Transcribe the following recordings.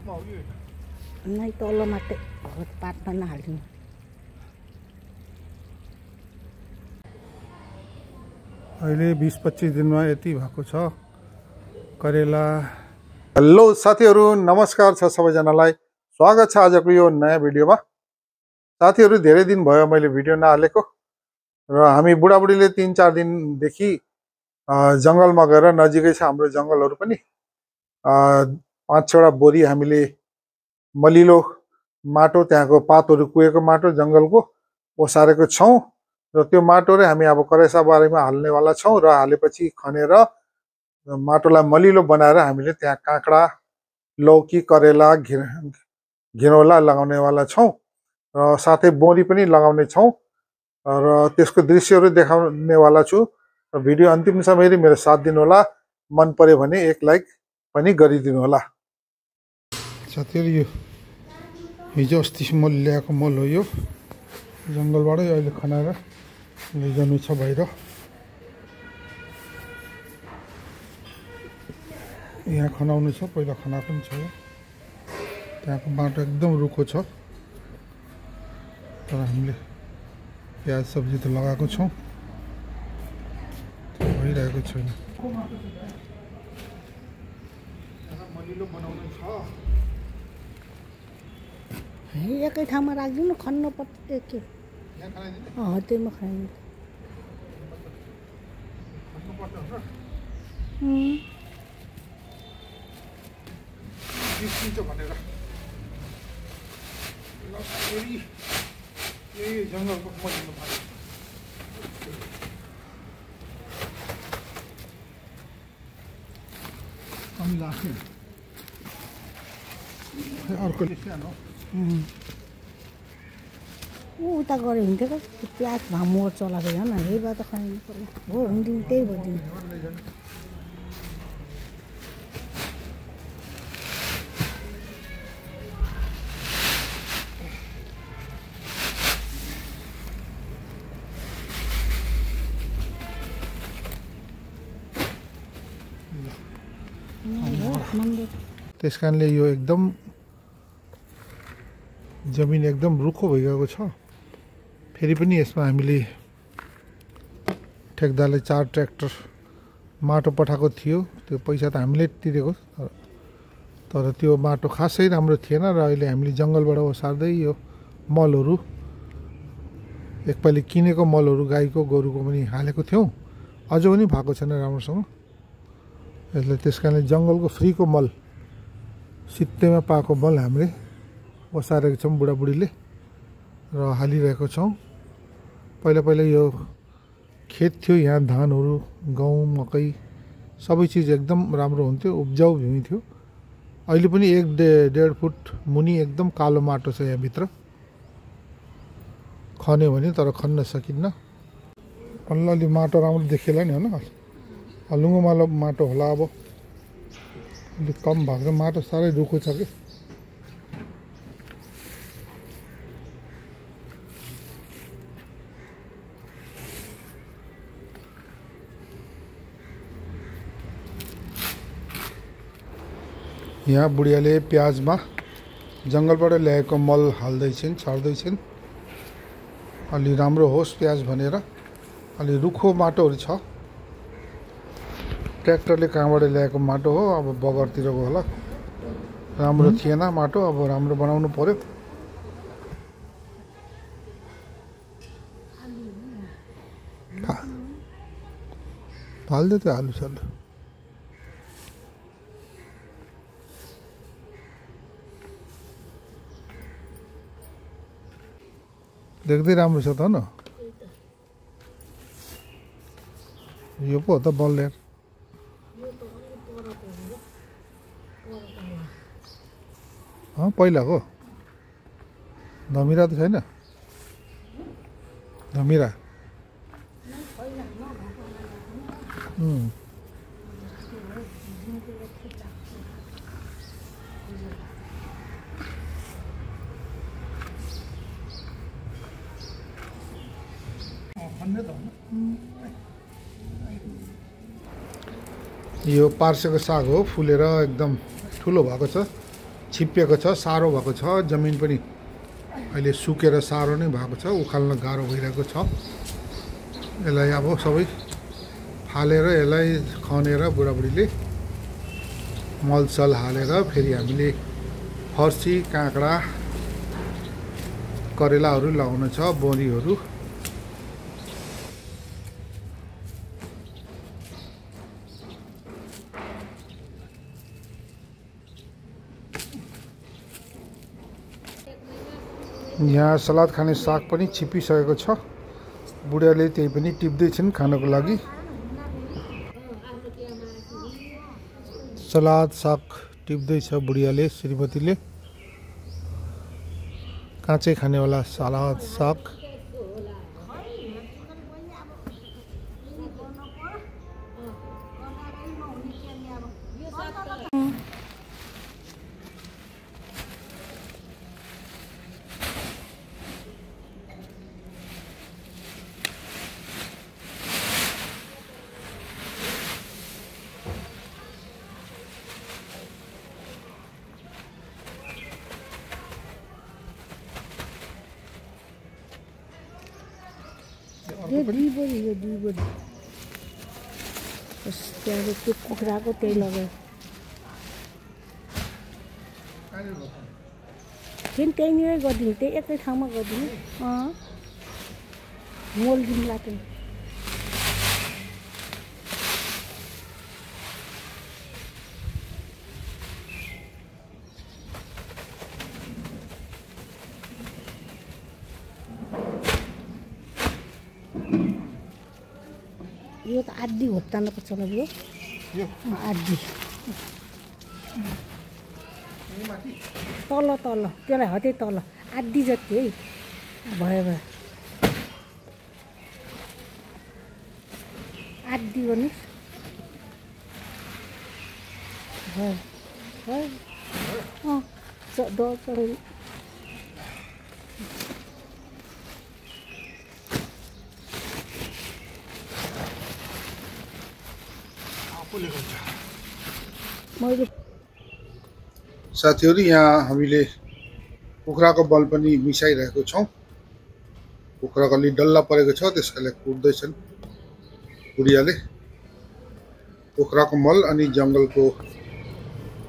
नै तल मात्रै पातमा नहाल्दिनु। अहिले 20-25 दिनमा यति भएको छ करेला। हेलो साथीहरू, नमस्कार छ सबैजनालाई। स्वागत छ आजको यो नयाँ भिडियोमा। साथीहरू, धेरै दिन भयो मैले भिडियो नहालेको र हामी बुढाबुढीले 3-4 दिनदेखि जङ्गलमा गएर, नजिकै छ हाम्रो जङ्गलहरू पनि, 5-6वटा बोरी हामीले मलिलो माटो, त्यहाँको पातहरू कुहेको माटो जङ्गलको ओसारेको छौँ र त्यो माटोले हामी अब करेसाबारीमा हाल्नेवाला छौँ र हालेपछि खनेर माटोलाई मलिलो बनाएर हामीले त्यहाँ काँक्रा, लौकी, करेला, घिरौला लगाउनेवाला छौँ र साथै बोरी पनि लगाउने छौँ र त्यसको दृश्यहरू देखाउनेवाला छु। र भिडियो अन्तिमसम्म हेरी मेरो साथ दिनुहोला। मन पर्यो भने एक लाइक पनि गरिदिनु होला। साथीहरू, यो हिजो अस्ति मल ल्याएको मल हो। यो जङ्गलबाटै अहिले खनाएर लैजानु छ बाहिर। यहाँ खनाउनु छ, पहिला खनाएको पनि छ। त्यहाँको बाटो एकदम रुखो छ, तर हामीले प्याज सब्जी त लगाएको छौँ, भइरहेको छैन। मलिलो बनाउनु छ। एकै ठाउँमा राखिदिनु, खन्नु पर्छ के? त्यहीमा खाइदिनु। भनेर यही जङ्गलको मलिलो भयो। कमी लाग्छ अर्कोले सानो उता गऱ्यो भने थियो कि प्याज भामोर चलाएको झन् यही भए त खाइदिनु पर्यो। हो हुन्थ्यो, त्यही भइदिनु। त्यस कारणले यो एकदम जमिन एकदम रुखो भइगएको छ। फेरि पनि यसमा हामीले ठेकदारले 4 ट्र्याक्टर माटो पठाएको थियो। त्यो पैसा त हामीले तिरेको, तर त्यो माटो खासै राम्रो थिएन र अहिले हामीले जङ्गलबाट ओसार्दै यो मलहरू, एकपालि किनेको मलहरू गाईको गोरुको पनि हालेको थियौँ, अझ पनि भएको छैन राम्रोसँग यसले। त्यस कारणले जङ्गलको फ्रीको मल, सित्तैमा पाएको मल हामीले ओसारेको छौँ बुढाबुढीले र हालिरहेको छौँ। पहिला पहिला यो खेत थियो, यहाँ धानहरू, गहुँ, मकै सबै चिज एकदम राम्रो हुन्थ्यो, उब्जाउ भूमि थियो। अहिले पनि 1-1.5 फुट मुनि एकदम कालो माटो छ यहाँभित्र। खन्यो भने, तर खन्न सकिन्न। अलि माटो राम्रो देखिएला नि, होइन? हलुङ्गो माटो होला। अब अलिक कम भएको माटो साह्रै रुखो छ कि। यहाँ बुढियाले प्याजमा जङ्गलबाट ल्याएको मल हाल्दैछन्, छर्दैछन्, अलि राम्रो होस् प्याज भनेर। अलि रुखो माटोहरू छ। ट्र्याक्टरले कहाँबाट ल्याएको माटो हो, अब बगरतिरको होला। राम्रो थिएन माटो, अब राम्रो बनाउनु पर्यो। फाल्दै त्यो आलु सालु। देख्दै राम्रो छ त न। यो पो हो त बल्लेर। पहिलाको धमिरा त छैन? धमिरा यो पार्सेको साग हो, फुलेर एकदम ठुलो भएको छ। छिप्पिएको छ, सारो भएको छ। जमिन पनि अहिले सुकेर सारो नै भएको छ, उखाल्न गाह्रो भइरहेको छ। यसलाई अब सबै फालेर यसलाई खनेर बुढाबुढीले मलसल हालेर फेरि हामीले फर्सी, काँक्रा, करेलाहरू लगाउन छ, बोरीहरू। यहाँ सलाद खाने साग पनि छिपिसकेको छ। बुढियाले त्यही पनि टिप्दैछन् खानको लागि। सलाद साग टिप्दैछ बुढियाले, श्रीमतीले। काँचै खानेवाला सलाद साग। यो दुई बोरी त्यहाँदेखि त्यो कुखुराको त्यही लगायो। फेरि त्यहीँनिर गरिदिनु, त्यही एकै ठाउँमा गरिदिनु। मोल दिउँला त्यहाँ। यो त आधी होत्तानको चला यो आधी तल तल त्यसलाई हतै तल आधी जति है भयो आधी गर्नुहोस्। भयो चढाइ साथीहरू, यहाँ हामीले कुखुराको बल पनि मिसाइरहेको छौँ। कुखुराको अलि डल्ला परेको छ, त्यसकाले कुट्दैछन् बुढियाले। कुखुराको मल अनि जङ्गलको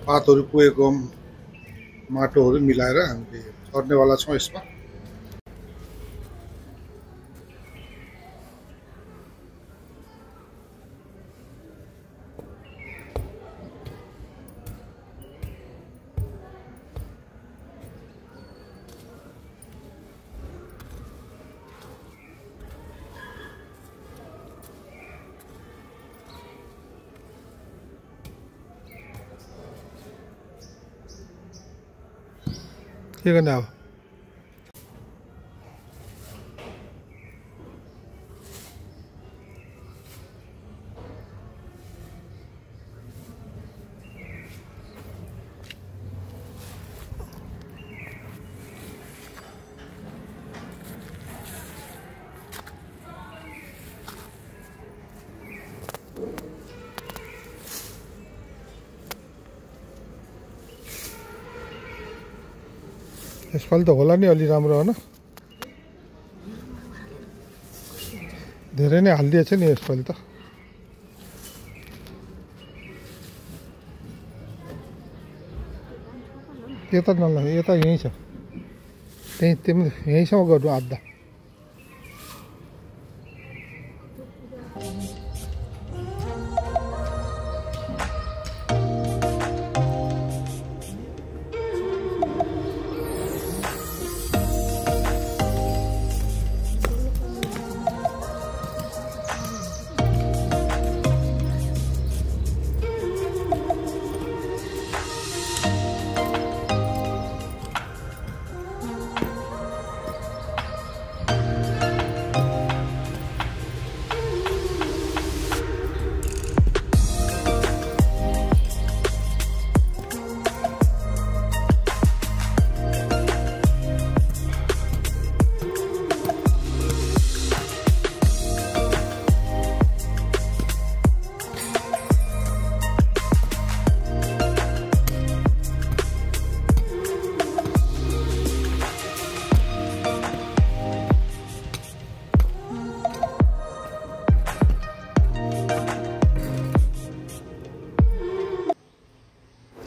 पातहरू कुहेको माटोहरू मिलाएर हामीले छर्नेवाला छौँ यसमा। के गर्ने अब? यसपालि त होला नि अलि राम्रो, होइन? धेरै नै हालिदिएछ नि यसपालि त। यता नलाने, यता यहीँ छ, त्यही यहीँसम्म गर्नु आधा।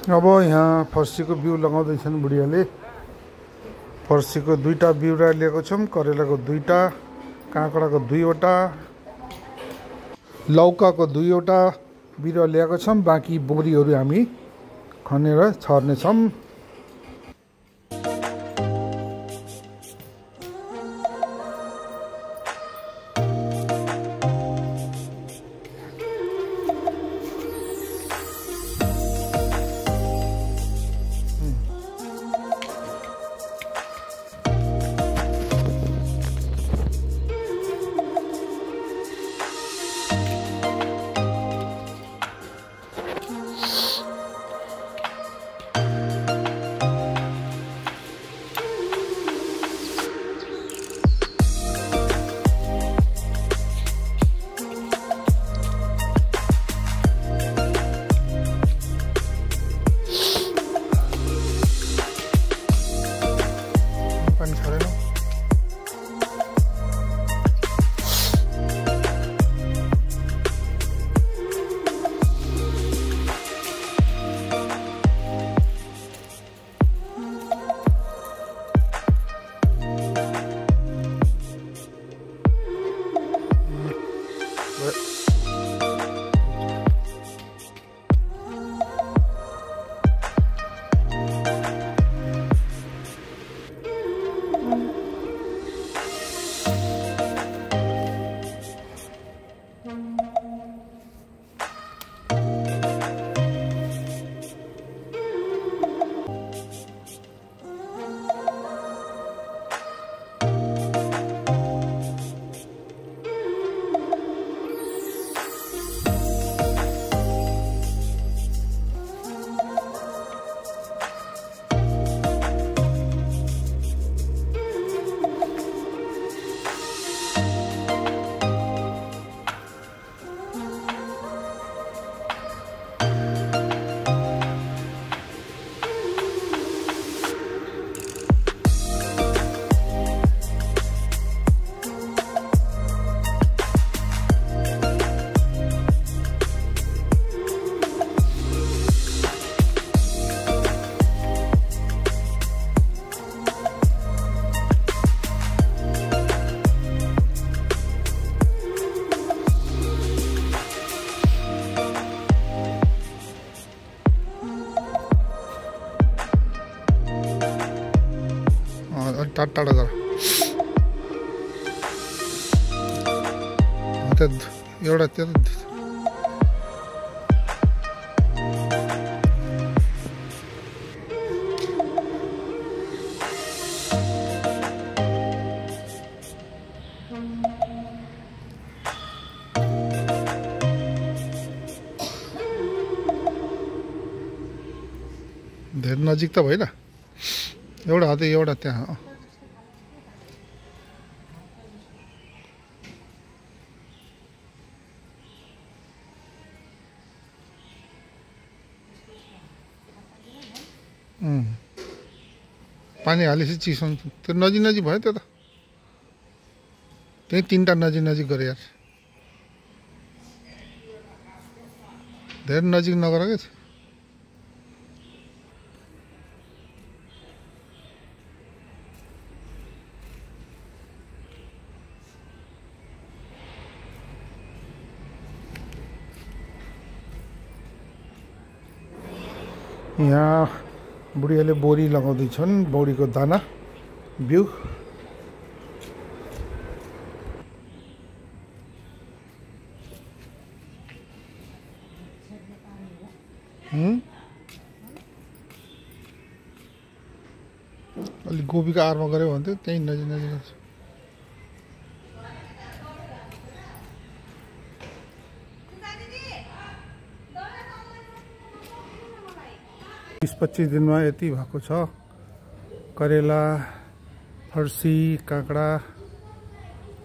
अब यहाँ फर्सीको बिउ लगाउँदैछन् बुढियाले। फर्सीको 2टा बिउरा लिएको छौँ, करेलाको 2टा, काँक्राको 2वटा, लौकाको 2वटा बिरुवा ल्याएको छौँ। बाँकी बोरीहरू हामी खनेर छर्नेछौँ। टाढा जरा एउटा त्यो धेरै नजिक त भएन, एउटा हातै एउटा त्यहाँ। पानी हालेपछि चिसो त्यो नजिक नजिक भयो त्यो त, त्यही 3टा नजिक नजिक गरे यार, धेरै नजिक नगर के। यहाँ बुढीहरूले बोरी लगाउँदैछन्, बोरीको दाना बिउ। अलि गोबीको आरमा गऱ्यो भने त त्यहीँ नजिक नजिक 20-25 दिनमा यति भएको छ। करेला, फर्सी, काँक्रा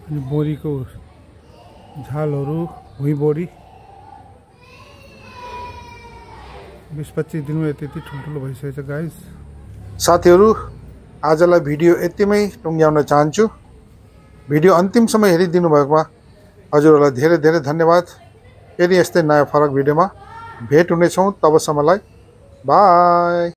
अनि बोरीको झालहरू, भुइँबोरी 20-25 दिनमा यति ठुल्ठुलो भइसकेछ गाइस। साथीहरू, आजलाई भिडियो यतिमै टुङ्ग्याउन चाहन्छु। भिडियो अन्तिमसम्म हेरिदिनु भएकोमा हजुरहरूलाई धेरै धेरै धन्यवाद। फेरि यस्तै नयाँ फरक भिडियोमा भेट हुनेछौँ। तबसम्मलाई बाई।